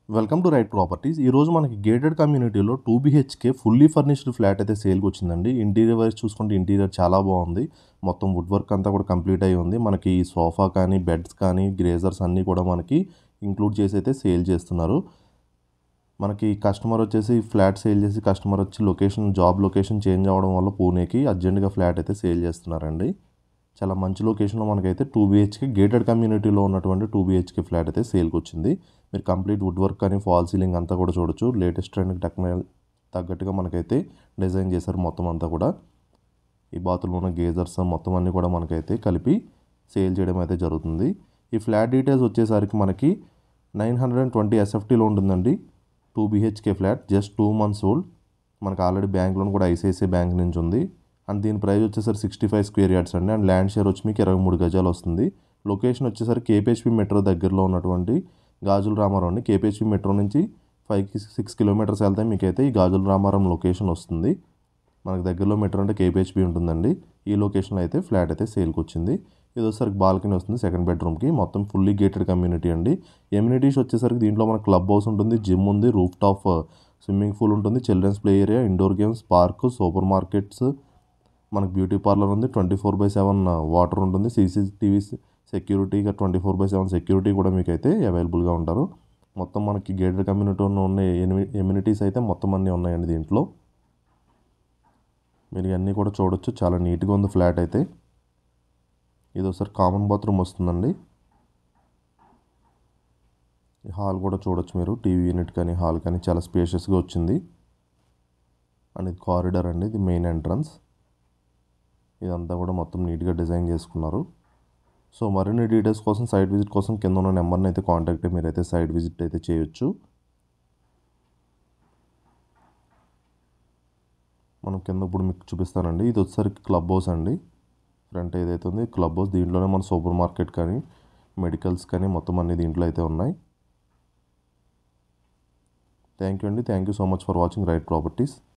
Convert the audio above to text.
Welcome to right properties. ఈరోజు మనకి gated కమ్యూనిటీలో 2 BHK ఫుల్లీ ఫర్నిష్డ్ ఫ్లాట్ అయితే సేల్కి వచ్చిందండి. ఇంటీరియర్ వైజ్ చూసుకుంటే ఇంటీరియర్ చాలా బాగుంది. మొత్తం వుడ్ వర్క్ అంతా కూడా కంప్లీట్ అయ్యి ఉంది. మనకి సోఫా కానీ, బెడ్స్ కానీ, గ్రేజర్స్ అన్నీ కూడా మనకి ఇంక్లూడ్ చేసి అయితే సేల్ చేస్తున్నారు. మనకి కస్టమర్ వచ్చేసి ఫ్లాట్ సేల్ చేసి కస్టమర్ వచ్చి జాబ్ లొకేషన్ చేంజ్ అవ్వడం వల్ల పూణేకి అర్జెంటుగా ఫ్లాట్ అయితే సేల్ చేస్తున్నారండి. చాలా మంచి లొకేషన్లో మనకైతే 2 BHK గేటెడ్ కమ్యూనిటీలో ఉన్నటువంటి 2 BHK ఫ్లాట్ అయితే సేల్కి వచ్చింది. మీరు కంప్లీట్ వుడ్ వర్క్ కానీ ఫాల్ సీలింగ్ అంతా కూడా చూడొచ్చు. లేటెస్ట్ ట్రెండ్ టెక్నాలజీ తగ్గట్టుగా మనకైతే డిజైన్ చేశారు మొత్తం అంతా కూడా. ఈ బాత్రూంలో ఉన్న గేజర్స్ మొత్తం అన్నీ కూడా మనకైతే కలిపి సేల్ చేయడం అయితే జరుగుతుంది. ఈ ఫ్లాట్ డీటెయిల్స్ వచ్చేసరికి మనకి 920 SFTలో ఉంటుందండి. 2 BHK flat just 2 months old. మనకు ఆల్రెడీ బ్యాంక్ లోన్ కూడా ఐసిఐసిఐ బ్యాంక్ నుంచి ఉంది. అండ్ దీని ప్రైస్ వచ్చేసరికి 65 స్క్వేర్ యార్డ్స్ అండి. అండ్ ల్యాండ్ షేర్ వచ్చి మీకు 23 గజాలు వస్తుంది. లొకేషన్ వచ్చేసరికి కేపీహెచ్పి మెట్రో దగ్గరలో ఉన్నటువంటి గాజుల రామారం అండి. కేపీహెచ్పి మెట్రో నుంచి 5-6 కిలోమీటర్స్ వెళ్తే మీకైతే ఈ గాజుల రామారం లొకేషన్ వస్తుంది. మనకు దగ్గరలో మెట్రో అంటే కేపీహెచ్పి ఉంటుందండి. ఈ లొకేషన్లో అయితే ఫ్లాట్ అయితే సేల్కి వచ్చింది. ఇది వచ్చేసరికి బాల్కనీ వస్తుంది సెకండ్ బెడ్రూమ్కి. మొత్తం ఫుల్లీ గేటెడ్ కమ్యూనిటీ అండి. ఎమ్యూనిటీస్ వచ్చేసరికి దీంట్లో మన క్లబ్ హౌస్ ఉంటుంది, జిమ్ ఉంది, రూఫ్ టాప్ స్విమ్మింగ్ పూల్ ఉంటుంది, children's play area, indoor games, park, supermarkets, మనకు బ్యూటీ పార్లర్ ఉంది, 24/7 వాటర్ ఉంటుంది, CCTV సెక్యూరిటీగా 24/7 సెక్యూరిటీ కూడా మీకైతే అవైలబుల్గా ఉంటారు. మొత్తం మనకి గేటెడ్ కమ్యూనిటీలో ఉన్న ఎమ్యూనిటీస్ అయితే మొత్తం అన్నీ ఉన్నాయండి దీంట్లో. మీరు ఇవన్నీ కూడా చూడొచ్చు. చాలా నీట్గా ఉంది ఫ్లాట్ అయితే. ఇది ఒకసారి కామన్ బాత్రూమ్ వస్తుందండి. ఈ హాల్ కూడా చూడొచ్చు మీరు. టీవీ యూనిట్ కానీ హాల్ కానీ చాలా స్పేషియస్గా వచ్చింది. అండ్ ఇది కారిడార్ అండి, ఇది మెయిన్ ఎంట్రన్స్. ఇదంతా కూడా మొత్తం నీట్గా డిజైన్ చేసుకున్నారు. సో మరిన్ని డీటెయిల్స్ కోసం సైట్ విజిట్ కోసం కింద ఉన్న నెంబర్ని అయితే కాంటాక్ట్ మీరైతే సైట్ విజిట్ అయితే చేయొచ్చు. మనం కింద ఇప్పుడు మీకు చూపిస్తానండి. ఇది వచ్చేసరికి క్లబ్ హౌస్ అండి. ఫ్రంట్ ఏదైతే ఉంది క్లబ్ హౌస్. దీంట్లోనే మన సూపర్ మార్కెట్ కానీ మెడికల్స్ కానీ మొత్తం అన్ని దీంట్లో అయితే ఉన్నాయి. థ్యాంక్ యూ అండి. Thank you so much for watching right properties.